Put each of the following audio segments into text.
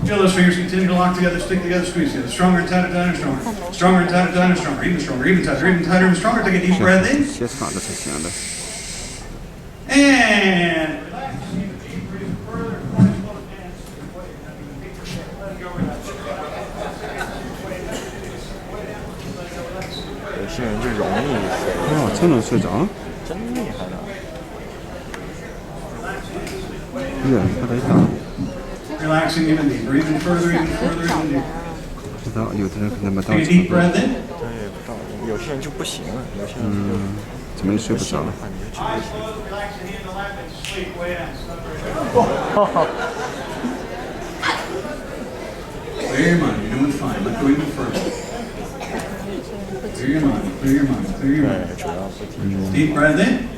Feel those fingers continue to lock together, stick together, squeeze together. Stronger and tighter, tighter, stronger. Stronger and tighter, tighter, stronger. Even stronger, even tighter, even stronger. Take a deep breath in. And relax. Deep breathe further. Let go, relax. 有些人就容易哦，真能睡着？真厉害的。不得打。 Relaxing even deeper, even further, even further, even deeper. 不知道，有的人可能没到 Take a 程 deep 度。 breath in. 对，不到有些人就不行了，有些人就怎么睡不着了？ Eyes closed, relax your hand to lap and sleep way down. Stop right there. Clear your mind, you're doing fine. Let go even further. Clear your mind, clear your mind, clear your 对， mind. 主要不听。 Deep breath in.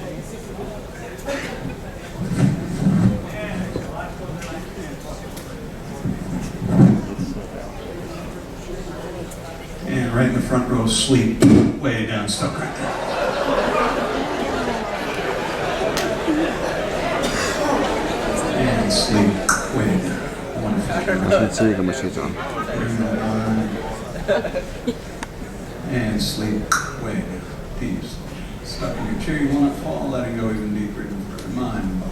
And right in the front row, sleep way down, stuck right there. And sleep way down. Wonderful. 我是这个没睡着。 And sleep way down. Peace. Stuck in your chair, you will not fall, letting go even deeper, even further. Mind, body.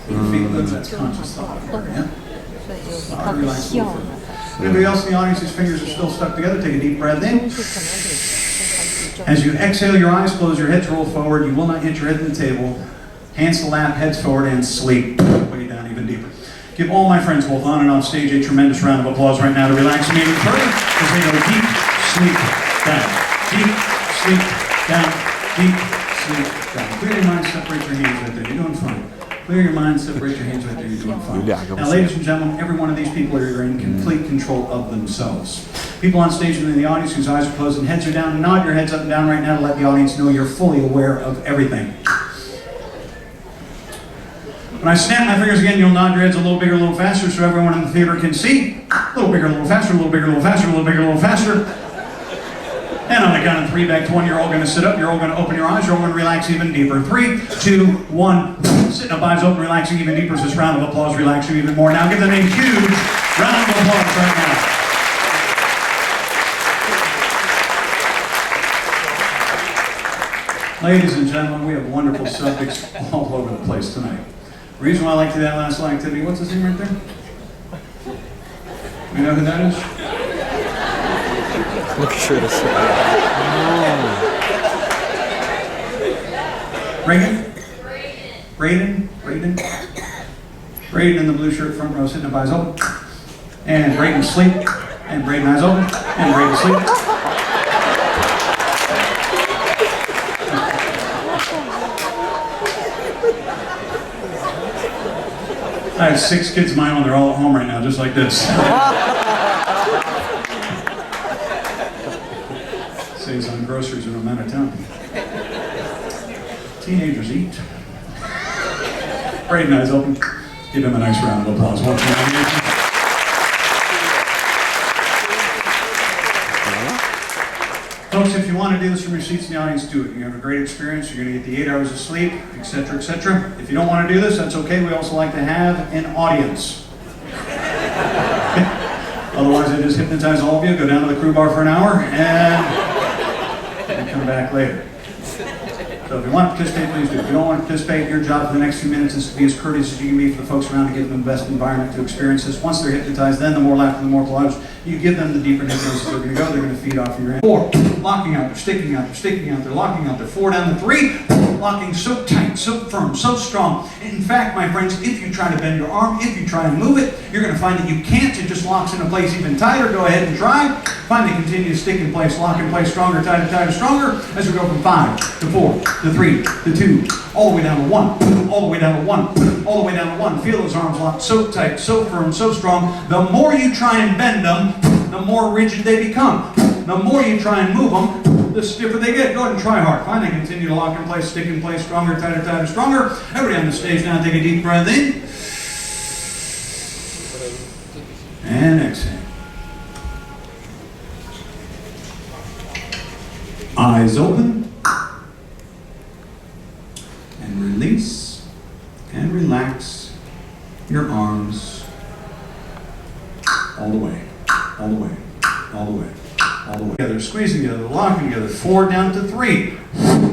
Your feet live, that's conscious thought. Yeah? Relax a little further. Anybody else in the audience, whose fingers are still stuck together, take a deep breath in. As you exhale, your eyes close, your heads roll forward. You will not hit your head on the table. Hands to lap, heads forward, and sleep way down even deeper. Give all my friends, both on and off stage, a tremendous round of applause right now to relax them even further as they go deep sleep down, deep sleep down, deep sleep down. Clear your mind, separate your hands right there. You're doing fine. Clear your mind, separate your hands right there. You're doing fine. Now, ladies and gentlemen, every one of these people are in complete control of themselves. People on stage and in the audience whose eyes are closed and heads are down, nod your heads up and down right now to let the audience know you're fully aware of everything. When I snap my fingers again, you'll nod your heads a little bigger, a little faster so everyone in the theater can see. A little bigger, a little faster, a little bigger, a little faster, a little bigger, a little faster. And on the count of 3, back to 1, you're all going to sit up, you're all going to open your eyes, you're all going to relax even deeper. 3, 2, 1. Sitting up, eyes open, relaxing even deeper. So this round of applause, relaxing even more. Now give them a huge round of applause right now. Ladies and gentlemen, we have wonderful subjects all over the place tonight. The reason why I like to do that last line activity, what's his name right there? You know who that is? Look sure to see. Reagan? Braden in the blue shirt, front row, sitting up, eyes open. And Braden sleep. And Braden eyes open. And Braden sleep. I have 6 kids of my own, they're all at home right now, just like this. Saves on groceries when I'm out of town. Teenagers eat. Braden eyes open. Give him a nice round of applause. Once more. Folks, if you want to do this from your seats in the audience, do it. You have a great experience. You're going to get the 8 hours of sleep, etc., etc. If you don't want to do this, that's okay. We also like to have an audience. Otherwise, I just hypnotize all of you, go down to the crew bar for an hour, and come back later. So if you want to participate, please do. If you don't want to participate, your job for the next few minutes is to be as courteous as you can be for the folks around to give them the best environment to experience this. Once they're hypnotized, then the more laughter, the more applause. You give them the deeper hypnosis they're going to go. They're going to feed off of your hand. 4, locking out there, sticking out there, sticking out there, locking out there. 4 down to 3, locking so tight, so firm, so strong. In fact, my friends, if you try to bend your arm, if you try to move it, you're going to find that you can't. It just locks into place even tighter. Go ahead and try. Finally, continue to stick in place, lock in place, stronger, tighter, tighter, stronger, as we go from 5 to 4 to 3 to 2, all the way down to 1, all the way down to 1, all the way down to 1. Feel those arms locked so tight, so firm, so strong. The more you try and bend them, the more rigid they become. The more you try and move them, the stiffer they get. Go ahead and try hard. Finally, continue to lock in place, stick in place, stronger, tighter, tighter, stronger. Everybody on the stage now, take a deep breath in. And exhale. Eyes open. And release. And relax your arms all the way, all the way, all the way, all the way. Together, squeezing together, locking together, 4 down to 3.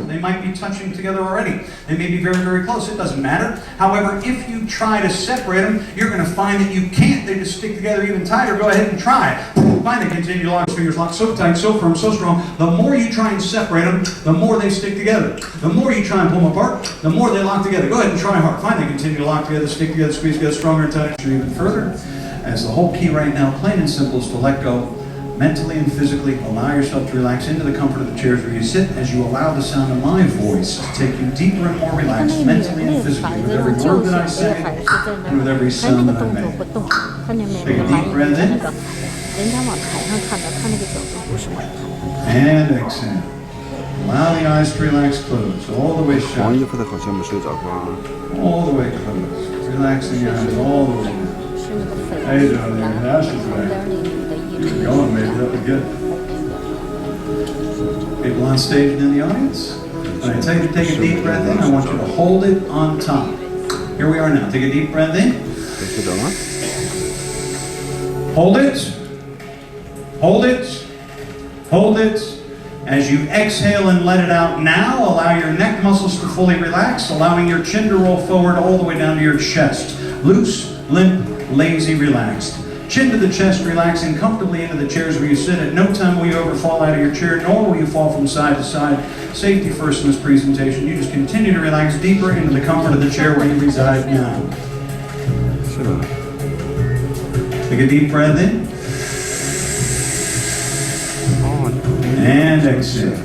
They might be touching together already. They may be very, very close. It doesn't matter. However, if you try to separate them, you're going to find that you can't. They just stick together even tighter. Go ahead and try. Find they continue to lock, fingers locked so tight, so firm, so strong. The more you try and separate them, the more they stick together. The more you try and pull them apart, the more they lock together. Go ahead and try hard. Find they continue to lock together, stick together, squeeze together, stronger and tighter. Even further, as the whole key right now, plain and simple, is to let go. Mentally and physically, allow yourself to relax into the comfort of the chairs where you sit as you allow the sound of my voice to take you deeper and more relaxed, mentally and physically, with every word that I say and with every sound that I make. Take a deep breath in. And exhale. Allow the eyes to relax closed, all the way 黄 shut, 衣服的好像没睡着吧？ all the way closed. Relaxing the eyes all the way down. How you doing there? That's just right. Keep going, maybe that'll be good. People on stage and in the audience, when I tell you to take a deep breath in, I want you to hold it on top. Here we are now. Take a deep breath in. 没睡着吗？ Hold it. Hold it. Hold it. As you exhale and let it out now, allow your neck muscles to fully relax, allowing your chin to roll forward all the way down to your chest. Loose, limp, lazy, relaxed. Chin to the chest, relaxing comfortably into the chairs where you sit. At no time will you ever fall out of your chair, nor will you fall from side to side. Safety first in this presentation. You just continue to relax deeper into the comfort of the chair where you reside now. 是的。 Take a deep breath in. 哦， And exhale.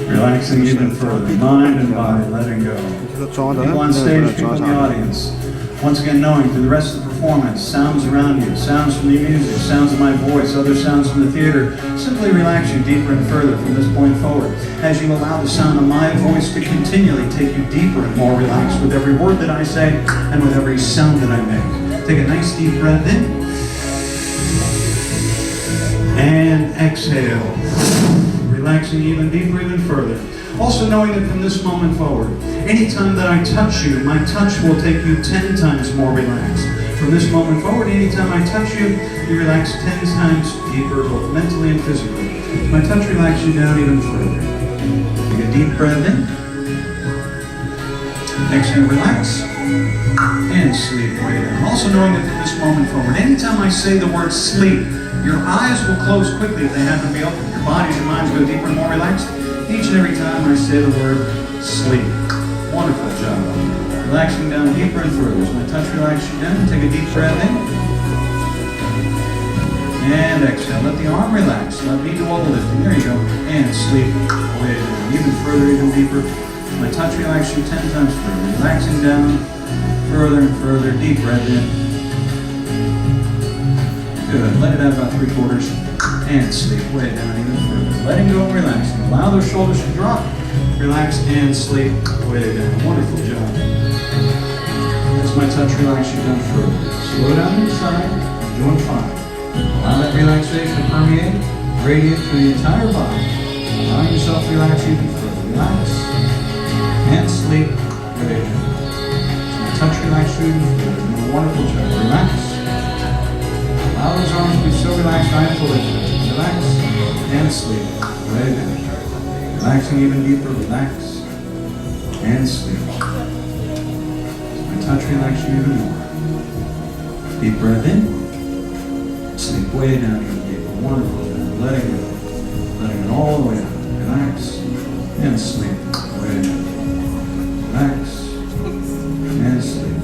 Relaxing even further, mind and body, letting go. 这个装的， People on 那 stage, 个 people 装 in the 上。 audience. Once again, knowing through the rest of the performance, sounds around you, sounds from the music, sounds of my voice, other sounds from the theater, simply relax you deeper and further from this point forward. As you allow the sound of my voice to continually take you deeper and more relaxed with every word that I say and with every sound that I make. Take a nice deep breath in. And exhale. Relaxing even deeper, even further. Also knowing that from this moment forward, anytime that I touch you, my touch will take you 10 times more relaxed. From this moment forward, anytime I touch you, you relax 10 times deeper, both mentally and physically. My touch relaxes you down even further. Take a deep breath in. Exhale, relax. And sleep way down. Also knowing that from this moment forward, anytime I say the word sleep, your eyes will close quickly if they happen to be open. Your bodies and minds go deeper and more relaxed. Each and every time I say the word sleep. Wonderful job. Relaxing down deeper and further. As my touch relaxes you down, take a deep breath in. And exhale. Let the arm relax. Let me do all the lifting. There you go. And sleep way down. Even further, even deeper. As my touch relaxes you 10 times further. Relaxing down further and further. Deep breath in. Good. Let it out about 3/4 and sleep way down even further. Letting go and relaxing. Allow those shoulders to drop. Relax and sleep way down. Wonderful job. As my touch relaxes you down further. Slow down inside. You're doing fine. Allow that relaxation to permeate, radiate through the entire body. Allow yourself to relax even further. Relax and sleep way down. As my touch relaxes you even further. You're doing a wonderful job. Relax. Allow those arms to be so relaxed, I am fully relax and sleep. Way down. Relaxing even deeper, relax and sleep. As my touch relaxes you even more. Deep breath in. Sleep way down even deeper. Wonderful job. Letting it go. Letting it all the way out. Relax and sleep. Way down. Relax and sleep.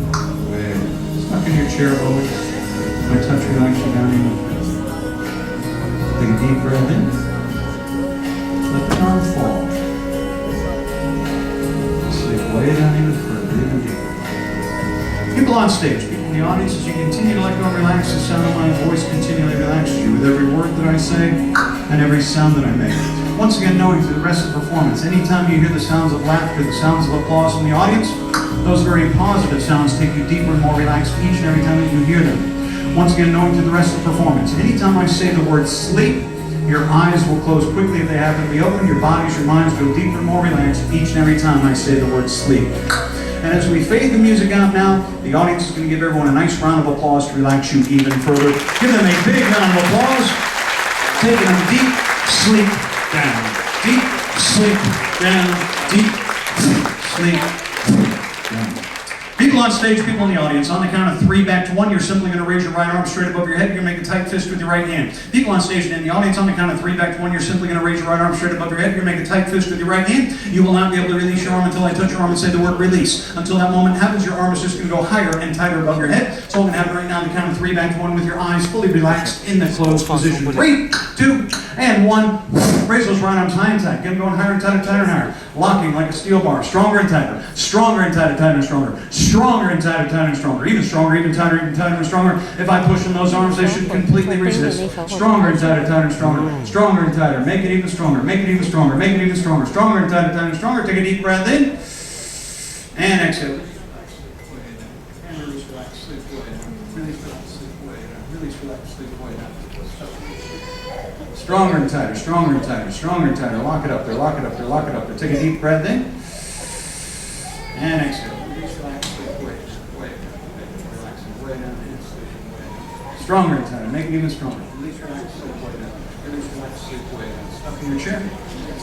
Way down. Stuck in your chair always. My touch relax you down even further. Take a deep breath in. Let the arm fall. Sleep way down even further, even deeper. People on stage, people in the audience, as you continue to let go and relax, the sound of my voice continually relaxes you with every word that I say and every sound that I make. Once again, knowing through the rest of the performance, anytime you hear the sounds of laughter, the sounds of applause from the audience, those very positive sounds take you deeper and more relaxed each and every time that you hear them. Once again, knowing through the rest of the performance, anytime I say the word sleep, Your eyes will close quickly if they happen to be open. Your bodies, your minds go deeper, more relaxed each and every time I say the word sleep. And as we fade the music out now, the audience is going to give everyone a nice round of applause to relax you even further. Give them a big round of applause. Taking a deep sleep down. Deep sleep down. Deep sleep down. People on stage, people in the audience, on the count of 3 back to 1, you're simply going to raise your right arm straight above your head. You're going to make a tight fist with your right hand. People on stage and in the audience, on the count of 3 back to 1, you're simply going to raise your right arm straight above your head. You're going to make a tight fist with your right hand. You will not be able to release your arm until I touch your arm and say the word release. Until that moment happens, your arm is just going to go higher and tighter above your head. It's all going to happen right now on the count of 3 back to 1 with your eyes fully relaxed in the closed position. 3, 2, and 1. Raise those right arms high and tight. Get them going higher and tighter, tighter and higher. Locking like a steel bar. Stronger and tighter. Stronger and tighter, tighter and stronger. Stronger and tighter, tighter and stronger. Even stronger, even tighter and stronger. If I push in those arms, they should completely resist. Stronger and tighter, tighter and stronger. Stronger and tighter. Make it even stronger. Make it even stronger. Make it even stronger. Stronger and tighter, tighter and stronger. Take a deep breath in. And exhale. And release, relax, sleep away. Release, relax, sleep away. Release, relax, sleep away. Stronger and tighter, stronger and tighter, stronger and tighter. Lock it up there, lock it up there, lock it up there. Take a deep breath in. And exhale. Release, relax, sleep away. Relax, way down, and sleep away. Stronger and tighter, make it even stronger. Release, relax, sleep way down. Release, relax, sleep way down. Stuck in your chair.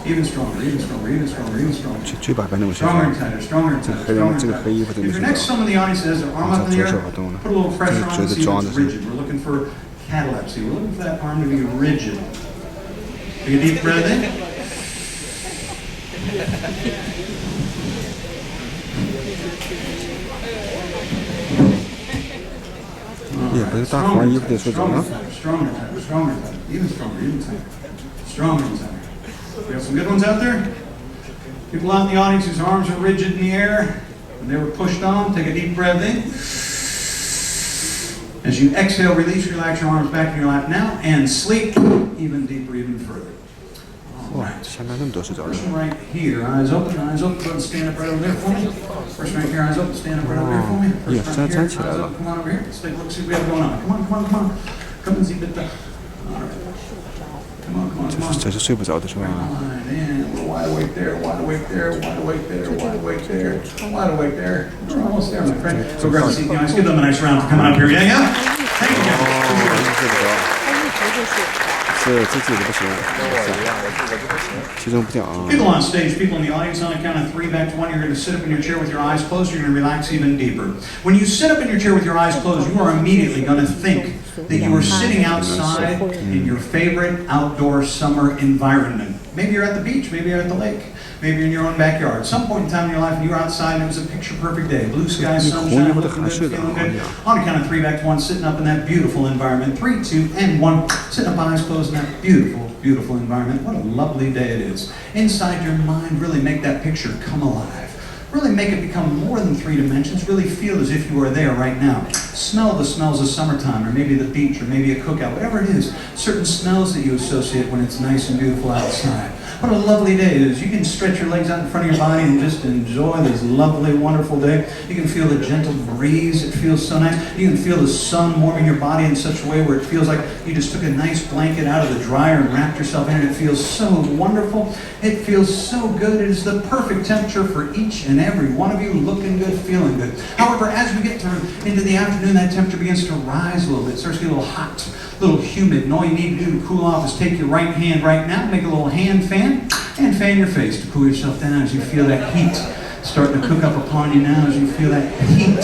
Even stronger, even stronger, even stronger, even stronger. Stronger and tighter, stronger and tighter, stronger and tighter. If you're next to someone in the audience that has their arm up in the air, put a little pressure on it, see if it's rigid. We're looking for catalepsy. We're looking for that arm to be rigid. Take a deep breath in. Stronger, tighter, stronger, tighter, even stronger, even tighter. Stronger and tighter. We have some good ones out there. People out in the audience whose arms are rigid in the air and they were pushed on. Take a deep breath in. As you exhale, release, relax your arms back in your lap now and sleep even deeper, even further. All right. Person right here, eyes open, go ahead and stand up right over there for me. Person right here, eyes open, stand up right over there for me. Person right here, eyes open, come on over here. Let's take a look, see what we have going on. Come and see a bit better. All right. Come on. Right, and we're wide awake there, wide awake there, wide awake there, wide awake there, wide awake there. We're almost there, my friend. So grab a seat in the audience. Give them a nice round for coming up here. Yeah? Thank you, guys. 其中不讲啊。 People on stage, people in the audience, on the count of 3 back to 1, you're going to sit up in your chair with your eyes closed. You're going to relax even deeper. When you sit up in your chair with your eyes closed, you are immediately going to think that you are sitting outside in your favorite outdoor summer environment. Maybe you're at the beach, maybe you're at the lake, maybe you're in your own backyard. At some point in time in your life, you were outside and it was a picture-perfect day. Blue sky, sunshine, looking good, feeling good. On the count of 3 back to 1, sitting up in that beautiful environment. 3, 2, and 1. Sitting up, eyes closed in that beautiful, beautiful environment. What a lovely day it is. Inside your mind, really make that picture come alive. Really make it become more than 3 dimensions. Really feel as if you are there right now. Smell the smells of summertime, or maybe the beach, or maybe a cookout, whatever it is. Certain smells that you associate when it's nice and beautiful outside. What a lovely day it is. You can stretch your legs out in front of your body and just enjoy this lovely, wonderful day. You can feel the gentle breeze. It feels so nice. You can feel the sun warming your body in such a way where it feels like you just took a nice blanket out of the dryer and wrapped yourself in it. It feels so wonderful. It feels so good. It is the perfect temperature for each and every one of you, looking good, feeling good. However, as we get into the afternoon, that temperature begins to rise a little bit. It starts to get a little hot, a little humid. And all you need to do to cool off is take your right hand right now, make a little hand fan, and fan your face to cool yourself down as you feel that heat starting to cook up upon you now, as you feel that heat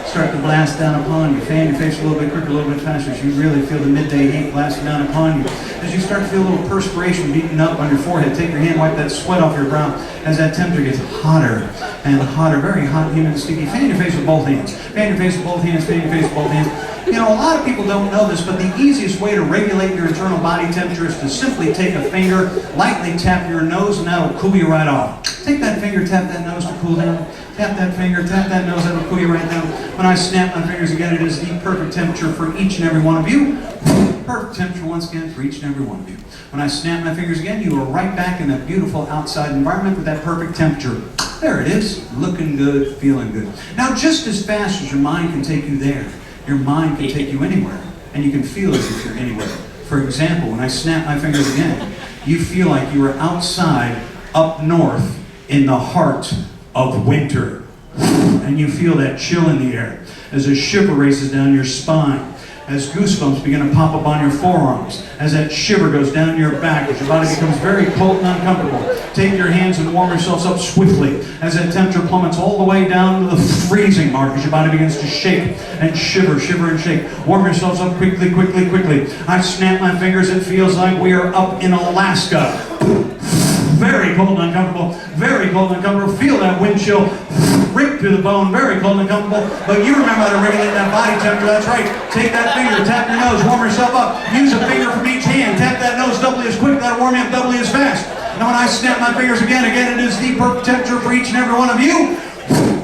start to blast down upon you. Fan your face a little bit quicker, a little bit faster, as you really feel the midday heat blasting down upon you. As you start to feel a little perspiration beating up on your forehead, take your hand, wipe that sweat off your brow as that temperature gets hotter and hotter, very hot, humid, and sticky. Fan your face with both hands. Fan your face with both hands, fan your face with both hands. You know, a lot of people don't know this, but the easiest way to regulate your internal body temperature is to simply take a finger, lightly tap your nose, and that'll cool you right off. Take that finger, tap that nose to cool down. Tap that finger, tap that nose, that'll cool you right down. When I snap my fingers again, it is the perfect temperature for each and every one of you. Perfect temperature once again for each and every one of you. When I snap my fingers again, you are right back in that beautiful outside environment with that perfect temperature. There it is, looking good, feeling good. Now, just as fast as your mind can take you there, your mind can take you anywhere, and you can feel as if you're anywhere. For example, when I snap my fingers again, you feel like you are outside, up north, in the heart of winter. And you feel that chill in the air as a shiver races down your spine, as goosebumps begin to pop up on your forearms, as that shiver goes down your back, as your body becomes very cold and uncomfortable. Take your hands and warm yourselves up swiftly, as that temperature plummets all the way down to the freezing mark, as your body begins to shake and shiver, shiver and shake. Warm yourselves up quickly, quickly, quickly. I snap my fingers, it feels like we are up in Alaska. Very cold and uncomfortable, very cold and uncomfortable. Feel that wind chill rip through the bone, very cold and uncomfortable. But you remember how to regulate that body temperature, that's right. Take that finger, tap your nose, warm yourself up. Use a finger from each hand, tap that nose doubly as quick, that'll warm you up doubly as fast. Now when I snap my fingers again, it is the perfect temperature for each and every one of you.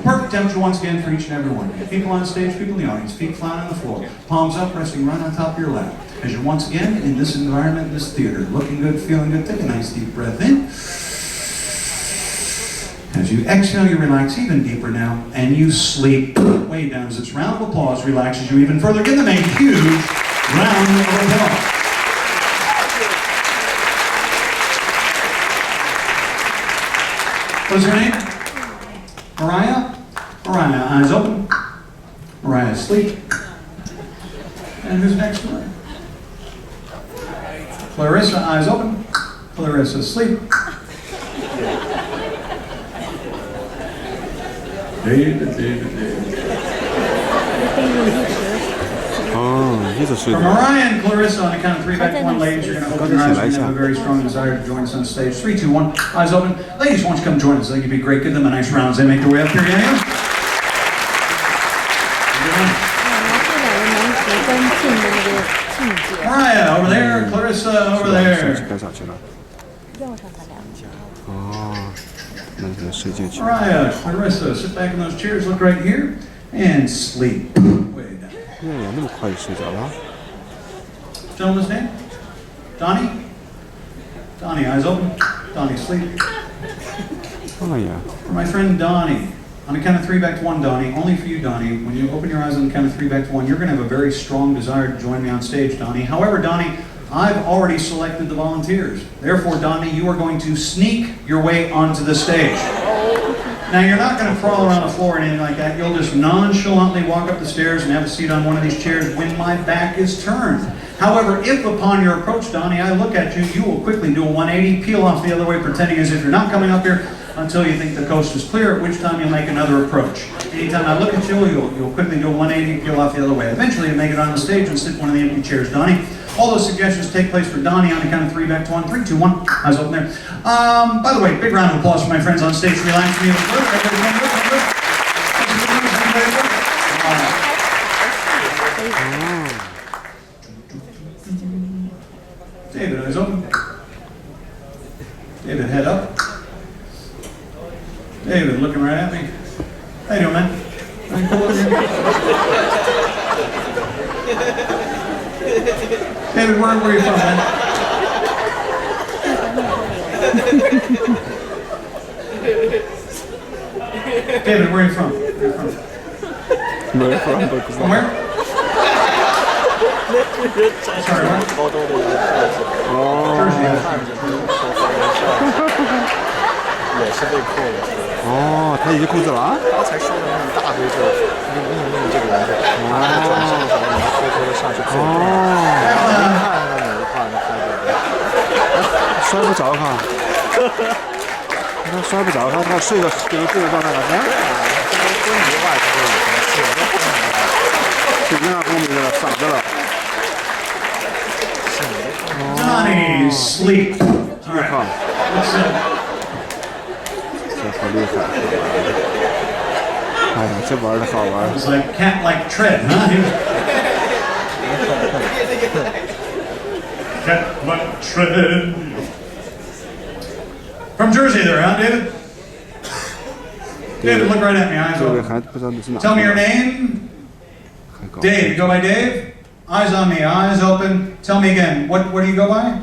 Perfect temperature once again for each and every one. People on stage, people in the audience, feet flat on the floor, palms up, resting right on top of your lap. As you're once again in this environment, this theater, looking good, feeling good, take a nice deep breath in. As you exhale, you relax even deeper now, and you sleep way down. As this round of applause relaxes you even further. Give them a huge round of applause. What's her name? Mariah? Mariah, eyes open. Mariah, asleep. And who's next to her? Clarissa, eyes open. Clarissa, asleep. David. Oh, 一直睡 For 着。 Mariah and Clarissa, on the count of 3 back to 1, ladies, you're going to open your eyes. You're going to have a very strong desire to join us on stage. 3, 2, 1, eyes open. Ladies, why don't you come join us? I think it'd be great. Give them a nice round as they make their way up here. Yeah? 这两个男子跟进的那个境界， Mariah, over there. Clarissa, over 身 there. 体该咋去了？要上他两家。哦，那就睡进去。 Mariah, Clarissa, sit back in those chairs. Look right here. And sleep. Way down. 哎呀，那么快就睡着了？ Gentleman's name? Donnie? Donnie, eyes open. Donnie, sleep. 哎呀， For my friend Donnie, on the count of 3 back to 1, Donnie, only for you, Donnie, when you open your eyes on the count of 3 back to 1, you're going to have a very strong desire to join me on stage, Donnie. However, Donnie, I've already selected the volunteers. Therefore, Donnie, you are going to sneak your way onto the stage. Now, you're not going to crawl around the floor or anything like that. You'll just nonchalantly walk up the stairs and have a seat on one of these chairs when my back is turned. However, if upon your approach, Donnie, I look at you, you will quickly do a 180, peel off the other way, pretending as if you're not coming up here until you think the coast is clear, at which time you'll make another approach. Anytime I look at you, you'll quickly do a 180, peel off the other way. Eventually, you'll make it on the stage and sit in one of the empty chairs, Donnie. All those suggestions take place for Donnie on the count of 3 back to 1. 3, 2, 1. Eyes open there. By the way, big round of applause for my friends on stage. Relax me. David, eyes open. David, head up. David, looking right at me. How you doing, man? Anything cool over here? David, where are you from, man? David, where are you from? Where are you from? From where? Sorry, what? 高中的一个设计， Jersey. 看着就是说话也是被扣的。哦，他已经控制了啊？刚才说的那一大堆就是命这个人，他在转身的时候，你要偷偷的上去扣。然后一看那个哪一块，那开着。摔不着哈。他摔不着，他睡的这个状态了，哎，昏迷外头有什么就这样昏迷了，傻着了。 Donnie, sleep. All 我 right. 靠， Let's, 这好厉害！哎呀，这玩的好玩。 it's like cat-like tread, huh? Cat-like tread. From Jersey there, huh, David? David, look right at me, eyes 这位 open. 还不知道你是哪。 Tell me your name. 还搞 Dave, you go by Dave? Eyes on me, eyes open. Tell me again, what do you go by?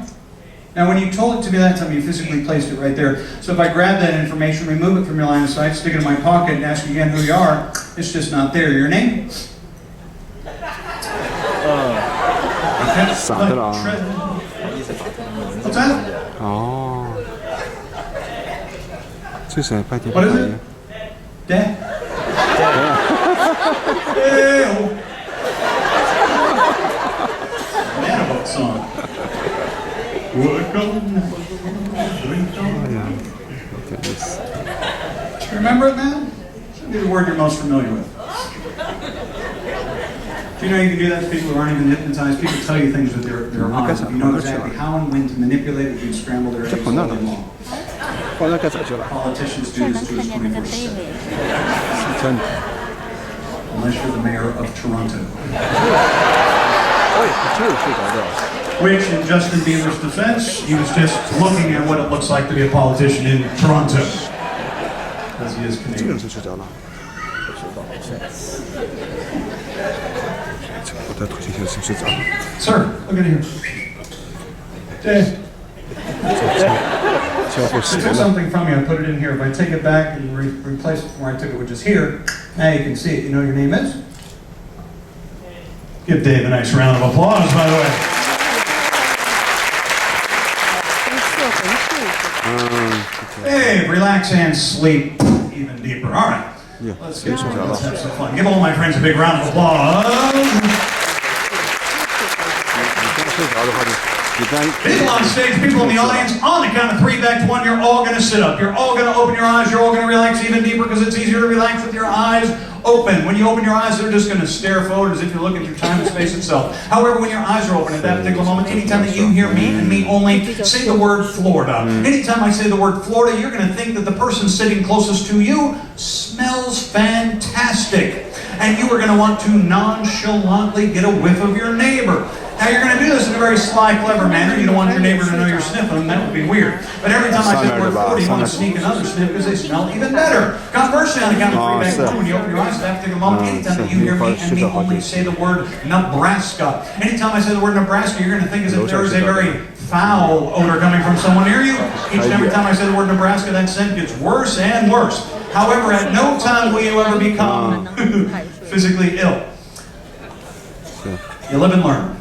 Now, when you told it to me that time, you physically placed it right there. So if I grab that information, remove it from your line of sight, stick it in my pocket, and ask you again who you are, it's just not there. Your name? 散的了啊。 What's that? 哦，这是拜天 What is 拜 it? 爷。 Dad? Hey, oh. Manifold song. Work on, drink 哎 on. 呀，有点意思。 You remember it, man? Should be the word you're most familiar with. Do you know you can do that to people who aren't even hypnotized? People tell you things with their eyes. If you know exactly how and when to manipulate it, you can scramble their eggs all day long. 后来该咋去了？ Politicians 这 do 能 this to 看 us 见那个 24/7. David， 真的。 Unless you're the mayor of Toronto. 哎，这是睡着的。 Which, in Justin Bieber's defense, he was just looking at what it looks like to be a politician in Toronto. Because he is 这个 Canadian. 人是睡着了。我在推荐现在睡着了。 Sir, look at here. Dave, 交互 I 洗 took 了。 something from you. I put it in here. If I take it back and replace it from where I took it, which is here, now you can see it. You know what your name is? Give Dave a nice round of applause, by the way. 跟摄回去似的。嗯， Hey, relax and sleep even deeper. All right. 耶， Let's 可以睡着 let's 了。 have some fun. Give all my friends a big round of applause. 你刚睡着的话，你刚 People on stage, people in the audience, on the count of 3 back to 1, you're all going to sit up. You're all going to open your eyes. You're all going to relax even deeper because it's easier to relax with your eyes open. When you open your eyes, they're just going to stare forward as if you're looking through time and space itself. However, when your eyes are open at that particular moment, anytime that you hear me and me only say the word Florida, anytime I say the word Florida, you're going to think that the person sitting closest to you smells fantastic. And you are going to want to nonchalantly get a whiff of your neighbor. Now you're going to do this in a very sly, clever manner. You don't want your neighbor to know you're sniffing them. That would be weird. But every time I say the word Florida, you want to sneak another sniff because they smell even better. Conversely, on the count of 3 back to 1, when you open your eyes at that particular moment, anytime that you hear me and me only say the word Nebraska. Anytime I say the word Nebraska, you're going to think as if there is a very foul odor coming from someone near you. Each and every time I say the word Nebraska, that scent gets worse and worse. However, at no time will you ever become physically ill. You live and learn.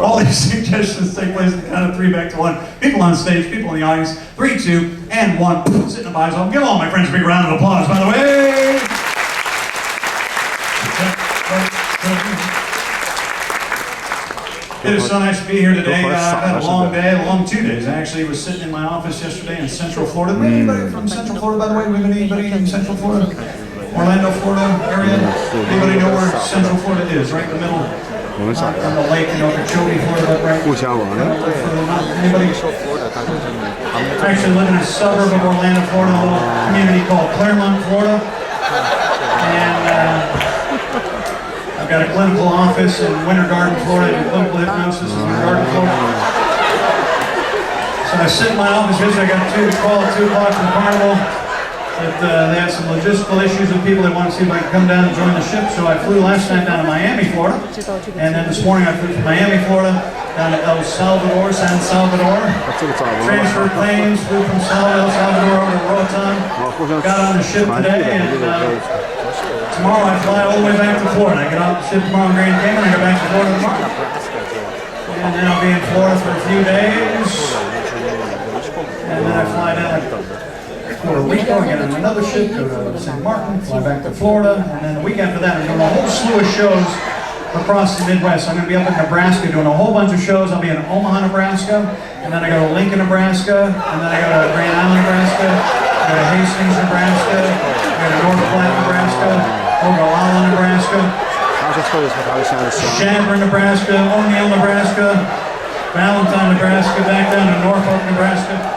All these suggestions take place at the count of 3 back to 1. People on stage, people in the audience. 3, 2, and 1. Sit in the box. I'll give all my friends a big round of applause, by the way. It is so nice to be here today. I've had a long day, a long 2 days. I actually was sitting in my office yesterday in Central Florida. Anybody from Central Florida, by the way? Do we have anybody in Central Florida? Orlando, Florida area? Anybody know where Central Florida is? Right in the middle. 我们想 On the lake in Okeechobee, Florida, right? 互相玩。 Anybody? 说佛的，但是他们 I actually live in a suburb of Orlando, Florida, a little community called Claremont, Florida. And I've got a clinical office in Winter Garden, Florida, and clinical hypnosis in Winter Garden, Florida. So I sit in my office yesterday, I got a call at 2 o'clock from Carnival. That they had some logistical issues with people that wanted to see if I could come down and join the ship. So I flew last night down to Miami, Florida. And then this morning I flew from Miami, Florida, down to El Salvador, San Salvador. 这个早了。 Transferred planes, flew from El Salvador over to Roatan. 互相 Got on the ship 传递 today, 的 and 这个 tomorrow I fly all the way back to Florida. I get off the ship tomorrow in Grand Cayman, I go back to Florida tomorrow. And then I'll be in Florida for a few days. And then I fly down to Puerto Rico, get on another ship, go to St. Martin, fly back to Florida, and then the week after that I'm doing a whole slew of shows across the Midwest. I'm going to be up in Nebraska doing a whole bunch of shows. I'll be in Omaha, Nebraska, and then I go to Lincoln, Nebraska, and then I go to Grand Island, Nebraska, I go to Hastings, Nebraska, I go to North Platte, Nebraska, Ogallala, Nebraska, 他是特别他的像是 Chambers, Nebraska, O'Neill, Nebraska, Valentine, Nebraska, back down to Norfolk, Nebraska.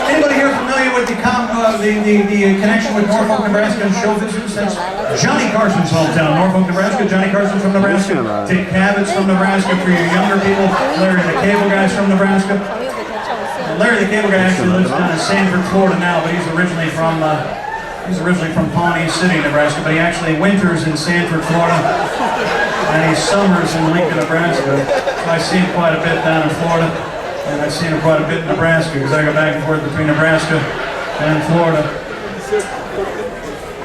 Anybody here familiar with the connection with Norfolk, Nebraska and show business? That's Johnny Carson's hometown, Norfolk, Nebraska. Johnny Carson's from Nebraska. Dick Cabot's from Nebraska. For your younger people, Larry the Cable Guy's from Nebraska. Larry the Cable Guy actually lives down in Sanford, Florida now, but he's originally from Pawnee City, Nebraska. But he actually winters in Sanford, Florida, and he summers in Lincoln, Nebraska. So I see him quite a bit down in Florida. And I've seen him quite a bit in Nebraska because I go back and forth between Nebraska and Florida.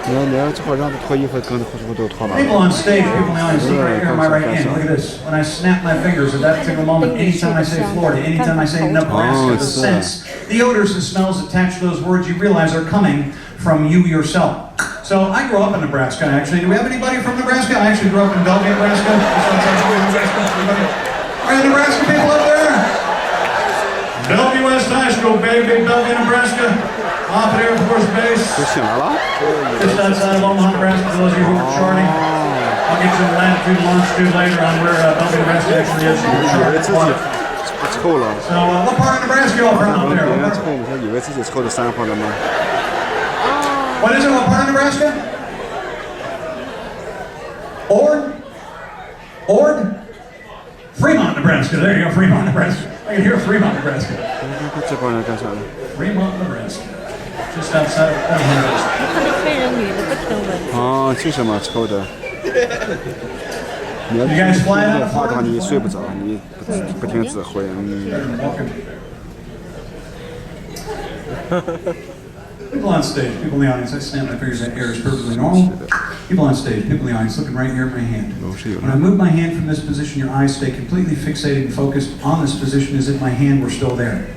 你要这会让他脱衣服，跟着都脱了。 People on stage, people in the audience, look right here in my right hand. Look at this. When I snap my fingers at that particular moment, anytime I say Florida, anytime I say Nebraska, the scents, the odors and smells attached to those words you realize are coming from you yourself. So I grew up in Nebraska, actually. Do we have anybody from Nebraska? I actually grew up in Bellevue, Nebraska. Are you Nebraska people up there? Bellevue West High School, baby, Bellevue, Nebraska. Off at Air Force Base. 都醒来了。 Just outside of Omaha, Nebraska, for those of you who are charting. I'll get you the latitude and longitude later on where Bellevue, Nebraska actually is. 以为自己臭了。 So, what part of Nebraska you all from out there? 别 What 人 part- 臭，他以为自己臭的山坡了吗？ What is it? What part of Nebraska? Ord? Fremont, Nebraska. There you go, Fremont, Nebraska. I can hear Fremont, Nebraska. 这帮人干啥呢？ Fremont, Nebraska. Just outside of Omaha. 看到黑人女的不听闻。哦，就是嘛，臭的。你要听这话的话，你睡不着，你不听指挥。People on stage, people in the audience, I snap my fingers, that air is perfectly normal. People on stage, people in the audience, looking right here at my hand. When I move my hand from this position, your eyes stay completely fixated and focused on this position as if my hand were still there.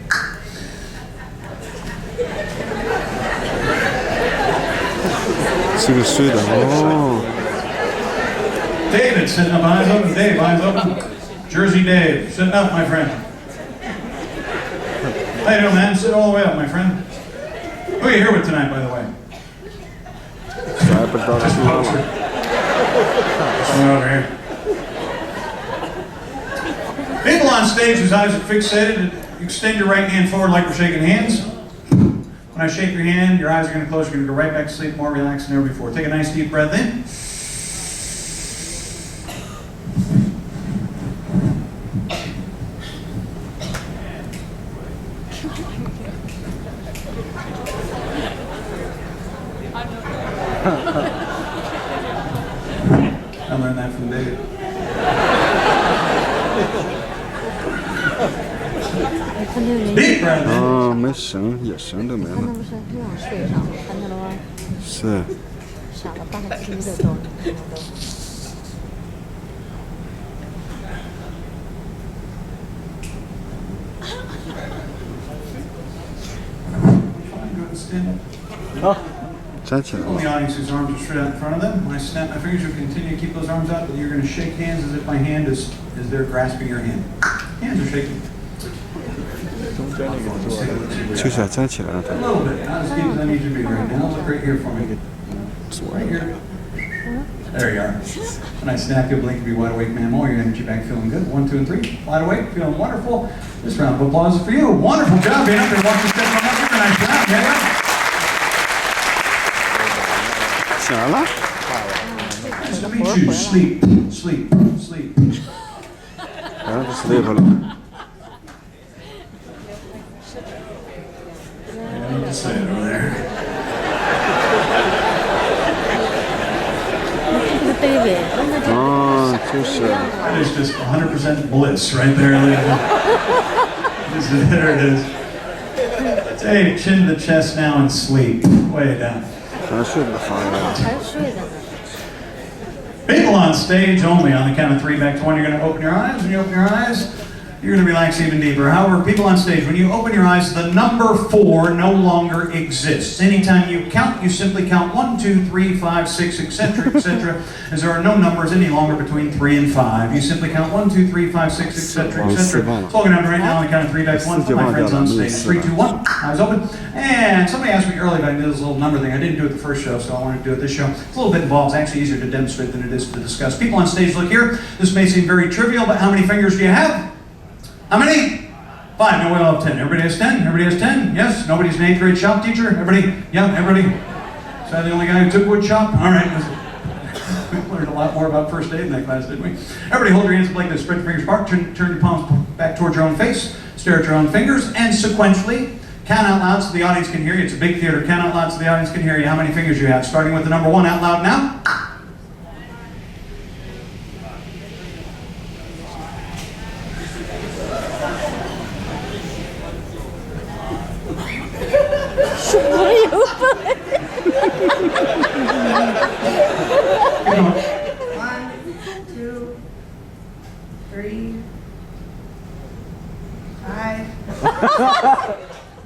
David, sitting up, eyes open. Dave, eyes open. Jersey Dave, sitting up, my friend. How you doing, man? Sit all the way up, my friend. Who are you here with tonight, by the way? Just poster. Someone over here. People on stage whose eyes are fixated, extend your right hand forward like we're shaking hands. When I shake your hand, your eyes are going to close. You're going to go right back to sleep, more relaxed than ever before. Take a nice deep breath in. I learned that from David. 看那人， Deep breath in. 哦，没神，也神都没他那了。不是又想睡着了，看见了吗？是。傻了吧唧的都。站起来 People in the audience whose arms are straight out in front of them. When I snap my fingers, you'll continue to keep those arms out, but you're going to shake hands as if my hand is there grasping your hand. Hands are shaking. 就是站起来了， A little bit, not as deep as I need you to be right now. Look right here for me. Right here. There you are. When I snap, you'll blink and be wide awake, man. All your energy back, feeling good. 1, 2, and 3. Wide awake, feeling wonderful. This round of applause is for you. Wonderful job being up there watching step on up here. Nice job, man. 醒来了。 Nice to meet you. Sleep, sleep, sleep. 然后就 sleep 了。 I need to say it over there. 这个 David 真的就哦，就是。 That is just 100% bliss right there, ladies. There it is. Hey, chin to the chest now and sleep. Way down. 还睡不好呀。还睡着呢。 People on stage only. On the count of 3, back to 1, you're going to open your eyes. When you open your eyes, you're going to relax even deeper. However, people on stage, when you open your eyes, the number 4 no longer exists. Anytime you count, you simply count 1, 2, 3, 5, 6, etc., etc., as there are no numbers any longer between 3 and 5. You simply count 1, 2, 3, 5, 6, etc., etc. It's all going to happen right now on the count of 3, back to 1. For my friends on stage. 3, 2, 1. Eyes open. And somebody asked me earlier if I can do this little number thing. I didn't do it the first show, so I wanted to do it this show. It's a little bit involved. It's actually easier to demonstrate than it is to discuss. People on stage, look here. This may seem very trivial, but how many fingers do you have? How many? 5. No, we all have 10. Everybody has 10? Everybody has 10? Yes? Nobody's an 8th grade shop teacher? Everybody? Yeah, everybody? So I'm the only guy who took wood shop? All right. We learned a lot more about first aid in that class, didn't we? Everybody hold your hands up like this. Spread your fingers apart. Turn your palms back towards your own face. Stare at your own fingers. And sequentially, count out loud so the audience can hear you. It's a big theater. Count out loud so the audience can hear you. How many fingers you have? Starting with the number 1 out loud now.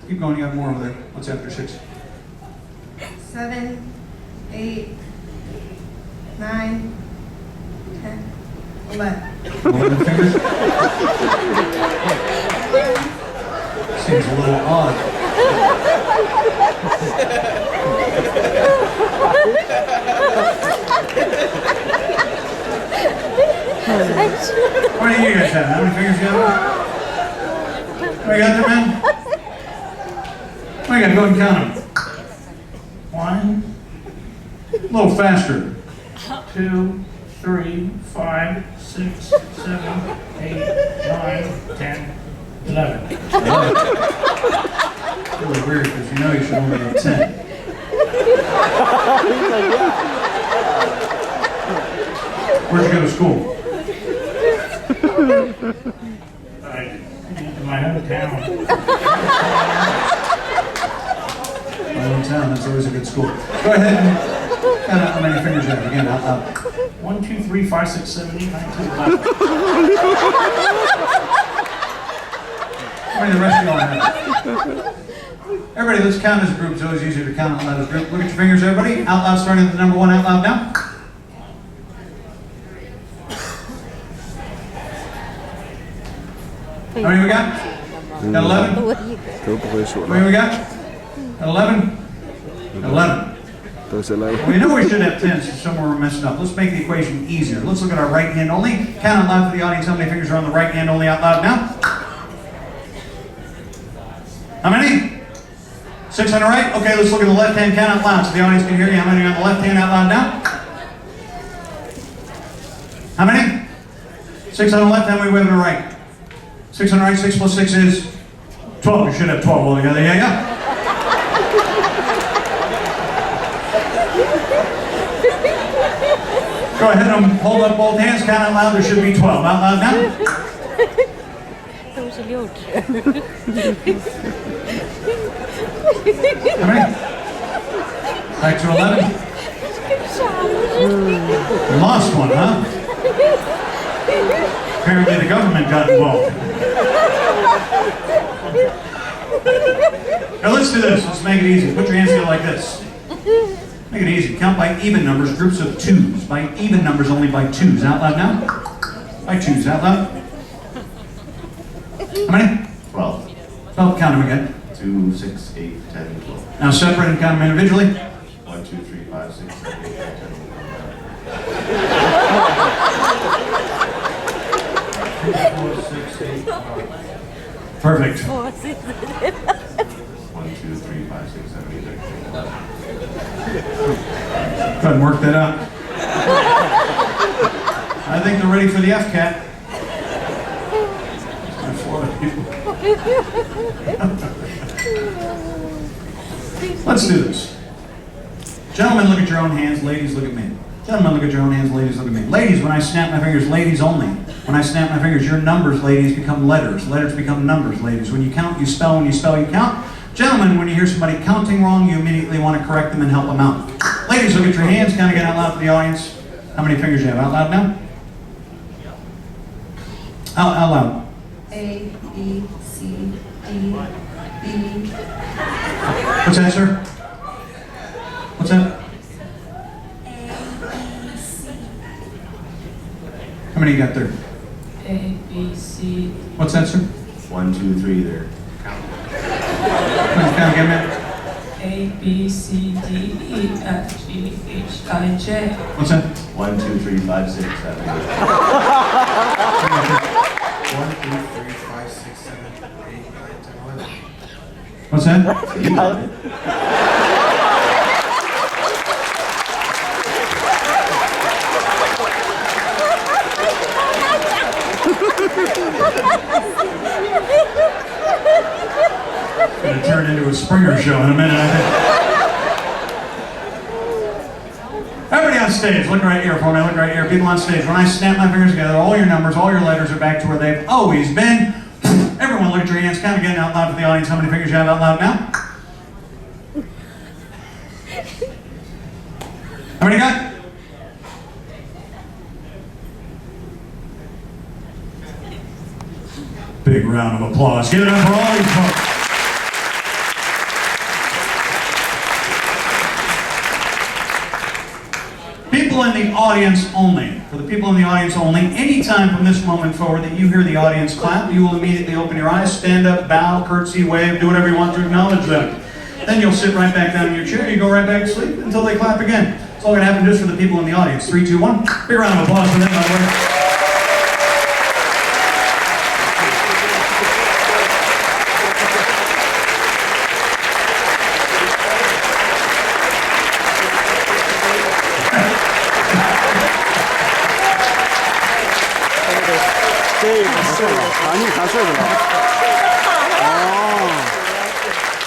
Keep going, you got more over there. What's after 6? 7, 8, 9, 10, 11. 11 fingers? Seems a little odd. What do you guys have? How many fingers you have? What you got there, man? What you got? Go ahead and count them. 1. A little faster. 2, 3, 5, 6, 7, 8, 9, 10, 11. Really weird because you know you should only have 10. Where'd you go to school? In my hometown. My hometown, that's always a good school. Go ahead and count out how many fingers you have. Again, out loud. 1, 2, 3, 5, 6, 7, 8, 9, 10, 11. How many the rest of y'all have? Everybody, let's count as a group. It's always easier to count out loud as a group. Look at your fingers, everybody. Out loud, starting at the number 1 out loud now. How many we got? Got 11? 多一个。都不会数 How many 了， we got? Got 11? 11. 都是来。 We know we should have 10, so somewhere we're messing up. Let's make the equation easier. Let's look at our right hand only. Count out loud for the audience. How many fingers are on the right hand only out loud now? How many? 6 on the right? Okay, let's look at the left hand. Count out loud so the audience can hear you. How many are on the left hand out loud now? How many? 6 on the left, how many we have on the right? 6 on the right, 6 plus 6 is 12. You should have 12 altogether. Yeah, yeah. Go ahead and hold up both hands. Count out loud. There should be 12. Out loud now. 都是6指。 How many? Back to 11. You lost one, huh? Apparently the government got involved. Now let's do this. Let's make it easy. Put your hands together like this. Make it easy. Count by even numbers, groups of 2s. By even numbers, only by 2s. Out loud now. By 2s. Out loud. How many? 12. 12. Count them again. 2, 6, 8, 10, 12. Now separate and count them individually. 1, 2, 3, 5, 6, 7, 8, 9, 10, 4, 6, 8, 9. Perfect. 1, 2, 3, 5, 6, 7, 8, 9, 10, 11. Go ahead and work that out. I think they're ready for the FCAT. Let's do this. Gentlemen, look at your own hands. Ladies, look at me. Gentlemen, look at your own hands. Ladies, look at me. Ladies, when I snap my fingers, ladies only. When I snap my fingers, your numbers, ladies, become letters. Letters become numbers, ladies. When you count, you spell. When you spell, you count. Gentlemen, when you hear somebody counting wrong, you immediately want to correct them and help them out. Ladies, look at your hands. Count again out loud for the audience. How many fingers you have? Out loud now? Out loud. A, B, C, D, B. What's that, sir? What's that? How many you got there? A, B, C. What's that, sir? 1, 2, 3 there. Count again, man. A, B, C, D, E, F, G, H, I, J. What's that? 1, 2, 3, 5, 6, 7, 8. 1, 2, 3, 5, 6, 7, 8, 9, 10, 11. What's that? Gonna turn into a Springer show in a minute, I think. Everybody on stage, look right here for me, look right here. People on stage, when I snap my fingers together, all your numbers, all your letters are back to where they've always been. Everyone look at your hands, count again out loud for the audience. How many fingers you have out loud now? How many you got? Big big round of applause. Give it up for all these folks. People in the audience only. For the people in the audience only, anytime from this moment forward that you hear the audience clap, you will immediately open your eyes, stand up, bow, curtsy, wave, do whatever you want to acknowledge them. Then you'll sit right back down in your chair, you go right back to sleep until they clap again. It's all going to happen just for the people in the audience. 3, 2, 1. Big round of applause for them, by the way.睡了。哦，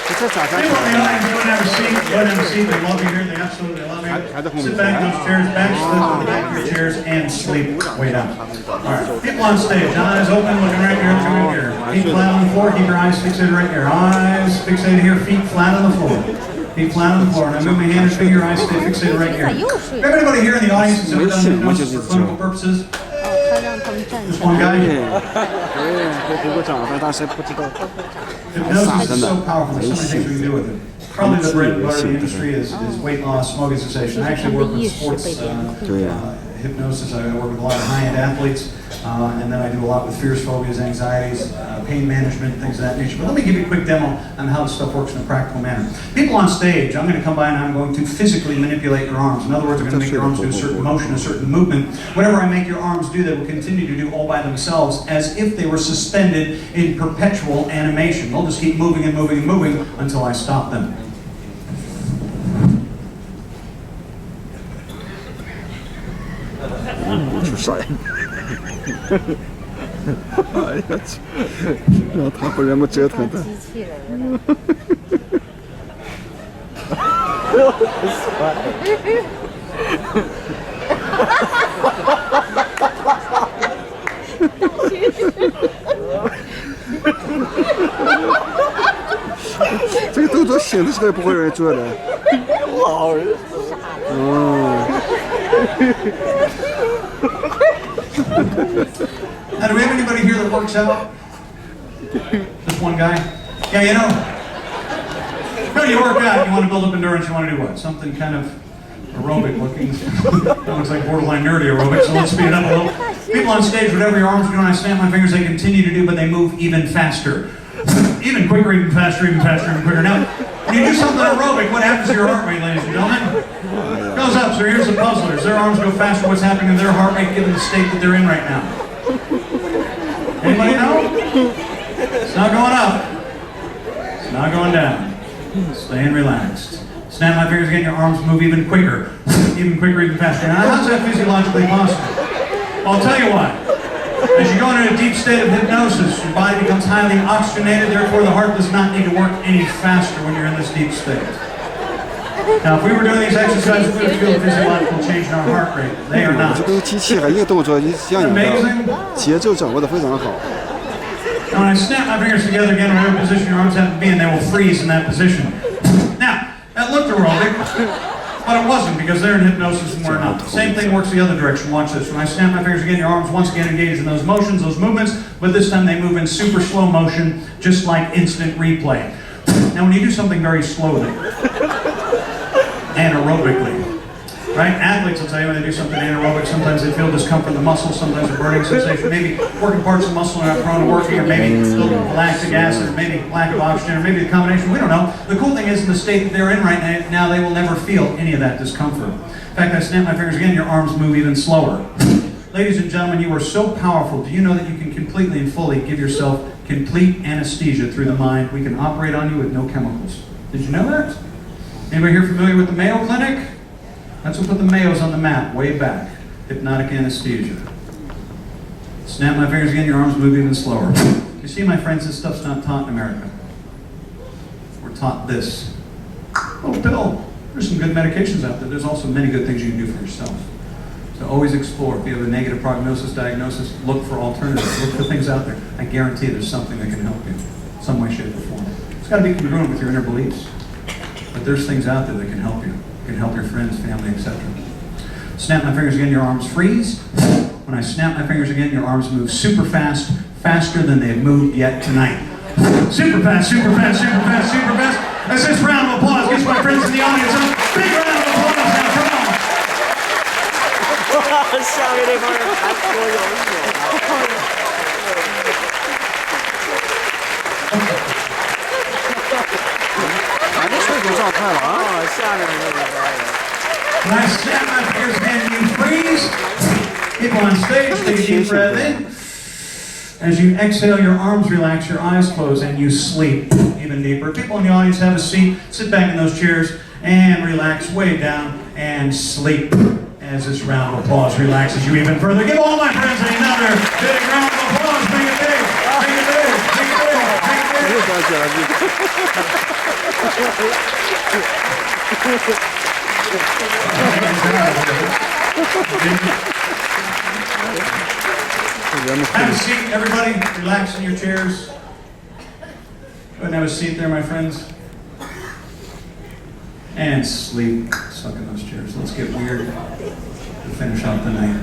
这咋才？ People in the audience go and have a seat. Go and have a seat. They love you here. They absolutely love you. Sit back in those chairs, back slip on the back of your chairs, and sleep way down. All right. People on stage, eyes open, looking right here, looking right here. Feet flat on the floor. Keep your eyes fixated right here. Eyes fixated here. Feet flat on the floor. Feet flat on the floor. Now move my hand and finger. Eyes stay fixated right here. Everybody here in the audience has ever done hypnosis for clinical purposes? Just one guy. Hypnosis is so powerful. There's so many things we can do with it. Probably the bread and butter of the industry is weight loss, smoking cessation. I actually work with sports hypnosis. I work with a lot of high-end athletes, and then I do a lot with fears, phobias, anxieties, pain management, things of that nature. But let me give you a quick demo on how this stuff works in a practical manner. People on stage, I'm going to come by and I'm going to physically manipulate your arms. In other words, I'm going to make your arms do a certain motion, a certain movement. Whatever I make your arms do, they will continue to do all by themselves as if they were suspended in perpetual animation. They'll just keep moving and moving and moving until I stop them.哎呀，让他不让我折腾的。这个动作醒的时候也不会有人做的。老人。Now, do we have anybody here that works out? Just one guy? Yeah, you know. No, you work out, you want to build up endurance, you want to do what? Something kind of aerobic looking. That looks like borderline nerdy aerobic, so let's speed it up a little. People on stage, whatever your arms are doing, I snap my fingers, they continue to do, but they move even faster. Even quicker, even faster, even faster, even quicker. Now, when you do something aerobic, what happens to your heart rate, ladies and gentlemen? It goes up. So here's the puzzlers. Their arms go faster. What's happening to their heart rate given the state that they're in right now? Anybody know? It's not going up. It's not going down. Staying relaxed. Snap my fingers again. Your arms move even quicker. Even quicker, even faster. Now, how's that physiologically possible? Well, I'll tell you why. As you go into a deep state of hypnosis, your body becomes highly oxygenated, therefore the heart does not need to work any faster when you're in this deep state. Now, if we were doing these exercises, we would feel a physiological change in our heart rate. They are not. 这跟机器人一个动作一样有的，节奏掌握的非常好。 Now, when I snap my fingers together again, whatever position your arms have to be in, they will freeze in that position. Now, that looked aerobic. But it wasn't, because they're in hypnosis and we're not. Same thing works the other direction. Watch this. When I snap my fingers again, your arms once again engage in those motions, those movements, but this time they move in super slow motion, just like instant replay. Now when you do something very slowly, anaerobically, right? Athletes will tell you when they do something anaerobic, sometimes they feel discomfort in the muscles, sometimes a burning sensation, maybe working parts of the muscle are not prone to working, or maybe a little lactic acid, or maybe lack of oxygen, or maybe a combination, we don't know. The cool thing is, in the state that they're in right now, they will never feel any of that discomfort. In fact, I snap my fingers again, your arms move even slower. Ladies and gentlemen, you are so powerful. Do you know that you can completely and fully give yourself complete anesthesia through the mind? We can operate on you with no chemicals. Did you know that? Anybody here familiar with the Mayo Clinic? That's what put the Mayos on the map way back. Hypnotic anesthesia. Snap my fingers again, your arms move even slower. You see, my friends, this stuff's not taught in America. We're taught this. Oh, pill. There's some good medications out there. There's also many good things you can do for yourself. So always explore. If you have a negative prognosis, diagnosis, look for alternatives. Look for things out there. I guarantee there's something that can help you. Some way, shape, or form. It's got to be congruent with your inner beliefs. But there's things out there that can help you. Can help your friends, family, etc. Snap my fingers again, your arms freeze. When I snap my fingers again, your arms move super fast, faster than they've moved yet tonight. Super fast, super fast, super fast, super fast. As this round of applause gets my friends in the audience a big round of applause now, come on. 下面这帮人还说有手。反正睡着状态了啊！下面那个帮人。 When I snap my fingers again, you freeze. People on stage, take a deep breath in. As you exhale, your arms relax, your eyes close, and you sleep even deeper. People in the audience have a seat. Sit back in those chairs and relax way down and sleep. As this round of applause relaxes you even further. Give all my friends another big round of applause. Make it big. Make it big. Make it big. Make it big. Have a seat, everybody. Relax in your chairs. Go ahead and have a seat there, my friends. And sleep. Suck in those chairs. Let's get weird to finish out the night.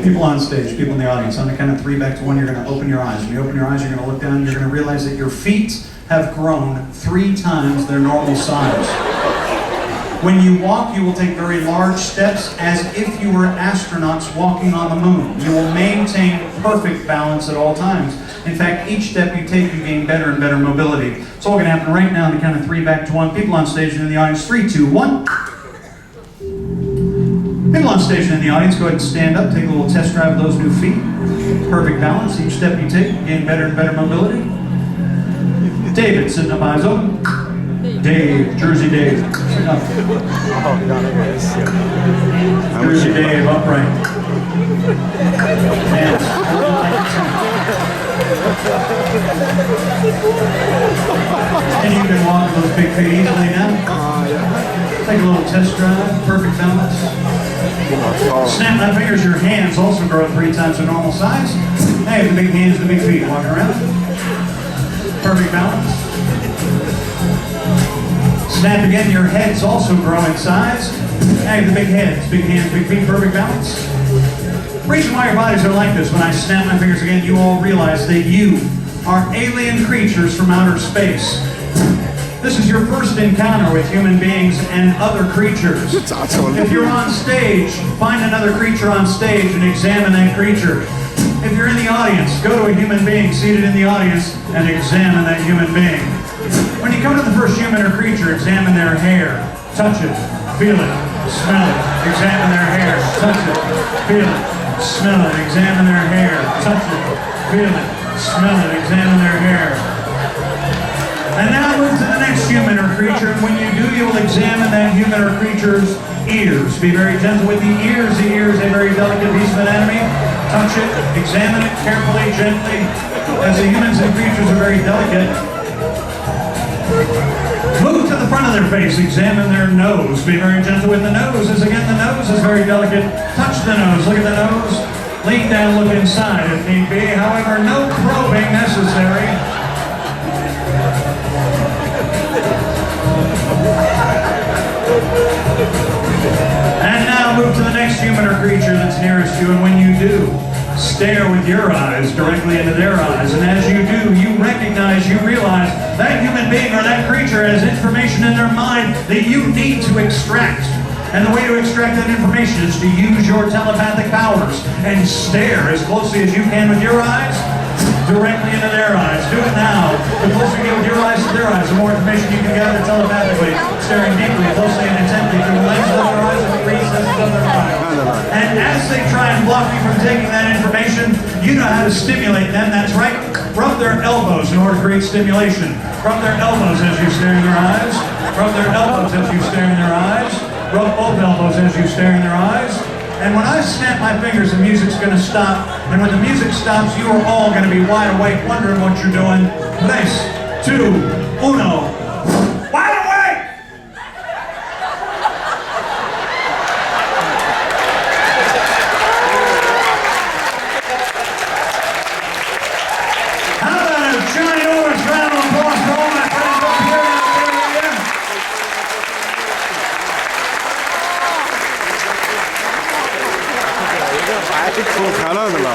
People on stage, people in the audience, on the count of 3 back to 1, you're going to open your eyes. When you open your eyes, you're going to look down, you're going to realize that your feet have grown 3 times their normal size. When you walk, you will take very large steps as if you were astronauts walking on the moon. You will maintain perfect balance at all times. In fact, each step you take, you gain better and better mobility. It's all going to happen right now on the count of 3 back to 1. People on stage and in the audience, 3, 2, 1. People on stage and in the audience, go ahead and stand up, take a little test drive of those new feet. Perfect balance. Each step you take, you gain better and better mobility. David, sitting up, eyes open. Dave, Jersey Dave, sit up. Jersey Dave, upright. And you can walk with those big feet easily now. Take a little test drive, perfect balance. Snap my fingers, your hands also grow 3 times the normal size. Hey, the big hands, the big feet, walking around. Perfect balance. Snap again, your heads also grow in size. Hey, the big heads, big hands, big feet, perfect balance. The reason why your bodies are like this, when I snap my fingers again, you all realize that you are alien creatures from outer space. This is your first encounter with human beings and other creatures. If you're on stage, find another creature on stage and examine that creature. If you're in the audience, go to a human being seated in the audience and examine that human being. When you come to the first human or creature, examine their hair, touch it, feel it, smell it, examine their hair, touch it, feel it, smell it, examine their hair, touch it, feel it, smell it, examine their hair. And now move to the next human or creature, and when you do, you will examine that human or creature's ears. Be very gentle with the ears. The ear is a very delicate piece of anatomy. Touch it, examine it carefully, gently, as the humans and creatures are very delicate. Move to the front of their face, examine their nose. Be very gentle with the nose, as again the nose is very delicate. Touch the nose, look at the nose. Lean down, look inside if need be. However, no probing necessary. And now move to the next human or creature that's nearest you, and when you do, stare with your eyes directly into their eyes, and as you do, you recognize, you realize that human being or that creature has information in their mind that you need to extract. And the way to extract that information is to use your telepathic powers and stare as closely as you can with your eyes directly into their eyes. Do it now. The closer you get with your eyes to their eyes, the more information you can gather telepathically, staring deeply, closely, and intently through the lenses of their eyes and the recesses of their mind. And as they try and block you from taking that information, you know how to stimulate them. That's right. Rub their elbows in order to create stimulation. Rub their elbows as you stare in their eyes. Rub their elbows as you stare in their eyes. Rub both elbows as you stare in their eyes. And when I snap my fingers, the music's going to stop. And when the music stops, you are all going to be wide awake, wondering what you're doing. 3, 2, 1. Wide awake! How about a giant orange round of applause for all my friends up here and out there again?出台了的了。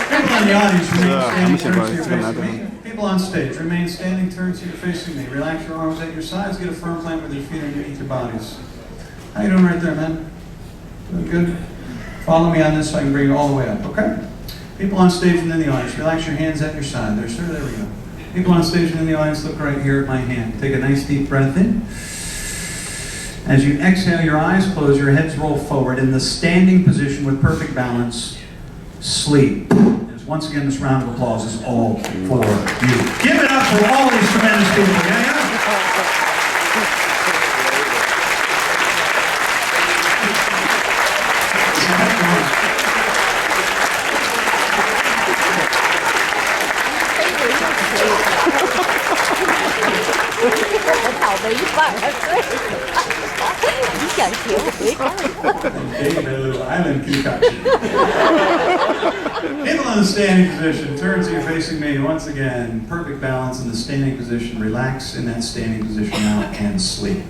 People in the audience remain Yeah, standing, I'm turn to your sure facing me. People on stage remain standing, turn to your facing me. Relax your arms at your sides, get a firm plant with your feet underneath your bodies. How you doing right there, man? Doing good? Follow me on this so I can bring you all the way up, okay? People on stage and in the audience, relax your hands at your side. There, sir, there we go. People on stage and in the audience, look right here at my hand. Take a nice deep breath in. As you exhale, your eyes close, your heads roll forward in the standing position with perfect balance. Sleep. Once again, this round of applause is all for you. Give it up for all these tremendous people. Yeah?我跑的一半儿睡你想学回看？ People in the standing position, turn to your facing me once again. Perfect balance in the standing position. Relax in that standing position now and sleep.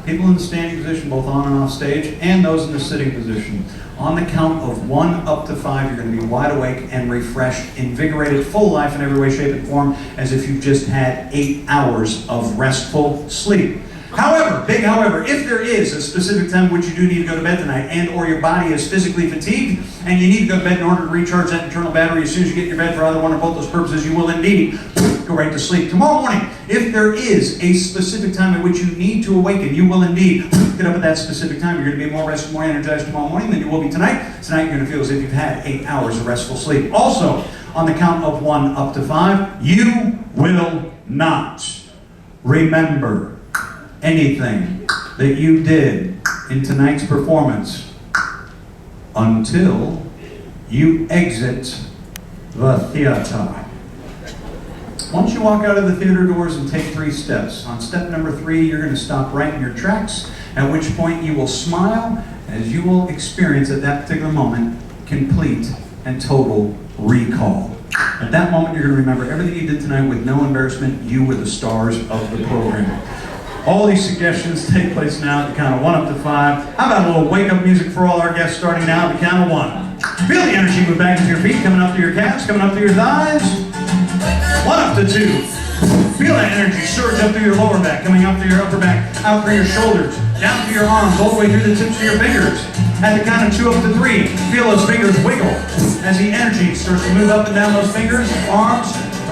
People in the standing position, both on and off stage, and those in the sitting position. On the count of 1 up to 5, you're going to be wide awake and refreshed, invigorated, full of life in every way, shape, and form, as if you've just had 8 hours of restful sleep. However, big however, if there is a specific time which you do need to go to bed tonight and or your body is physically fatigued and you need to go to bed in order to recharge that internal battery as soon as you get in your bed for either one or both those purposes, you will indeed go right to sleep. Tomorrow morning, if there is a specific time at which you need to awaken, you will indeed get up at that specific time. You're going to be more rested, more energized tomorrow morning than you will be tonight. Tonight you're going to feel as if you've had 8 hours of restful sleep. Also, on the count of 1 up to 5, you will not remember anything that you did in tonight's performance until you exit the theater. Once you walk out of the theater doors and take 3 steps, on step number 3, you're going to stop right in your tracks, at which point you will smile as you will experience at that particular moment complete and total recall. At that moment, you're going to remember everything you did tonight with no embarrassment. You were the stars of the program. All these suggestions take place now at the count of 1 up to 5. How about a little wake-up music for all our guests starting now at the count of 1. Feel the energy move back into your feet, coming up to your calves, coming up to your thighs. 1 up to 2. Feel that energy surge up through your lower back, coming up through your upper back, out through your shoulders, down through your arms, all the way through the tips of your fingers. At the count of 2 up to 3, feel those fingers wiggle as the energy starts to move up and down those fingers, arms,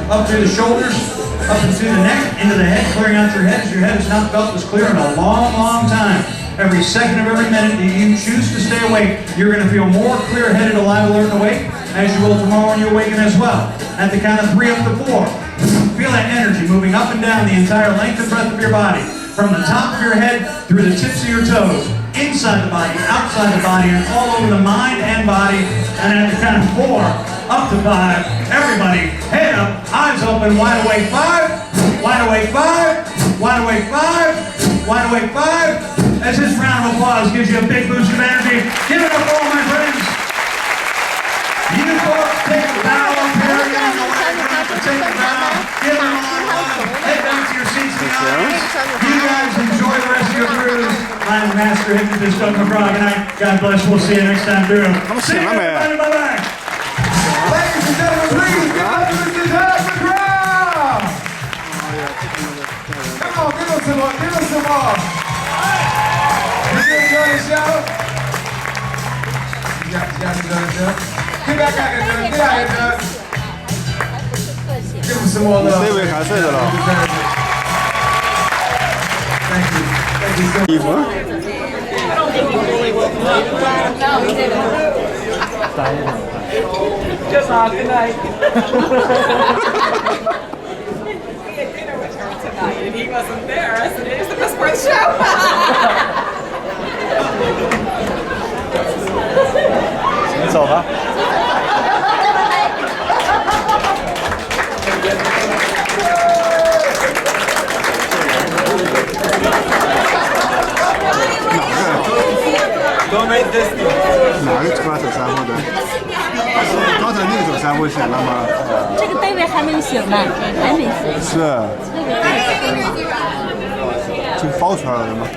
up through the shoulders, up into the neck, into the head, clearing out your head as your head has not felt this clear in a long, long time. Every second of every minute that you choose to stay awake, you're going to feel more clear-headed, alive, alert, and awake, as you will tomorrow when you awaken as well. At the count of 3 up to 4, feel that energy moving up and down the entire length and breadth of your body, from the top of your head through the tips of your toes, inside the body, outside the body, and all over the mind and body. And at the count of 4, up to 5, everybody, head up, eyes open, wide awake 5, wide awake 5, wide awake 5, wide awake 5. As this round of applause gives you a big boost of energy, give it up for all my friends. You folks take a bow up here, you don't know where you're going to take a bow. Give them all one. Head back to your seats in the audience. You guys enjoy the rest of your cruise. I'm Master Hypnotist Doug McGraw. Good night. God bless. We'll see you next time, dude. See you, everybody. Bye-bye. Ladies and gentlemen, please give up to Mr. Doug McGraw! Come on, give us some more, give us some more. Did you enjoy the show? You guys enjoy the show? Get back out here, Doug. Get out here, Doug. Give us some more love.这位还睡着了。 Thank you. Thank you so much. 衣服？Just off tonight. And he wasn't there. I said, it's the best part of the show. 你走吧。哪个抓手三步的？刚才那个手三步显了吗？这个单位还没醒呢，还没醒。是。就包出来了吗？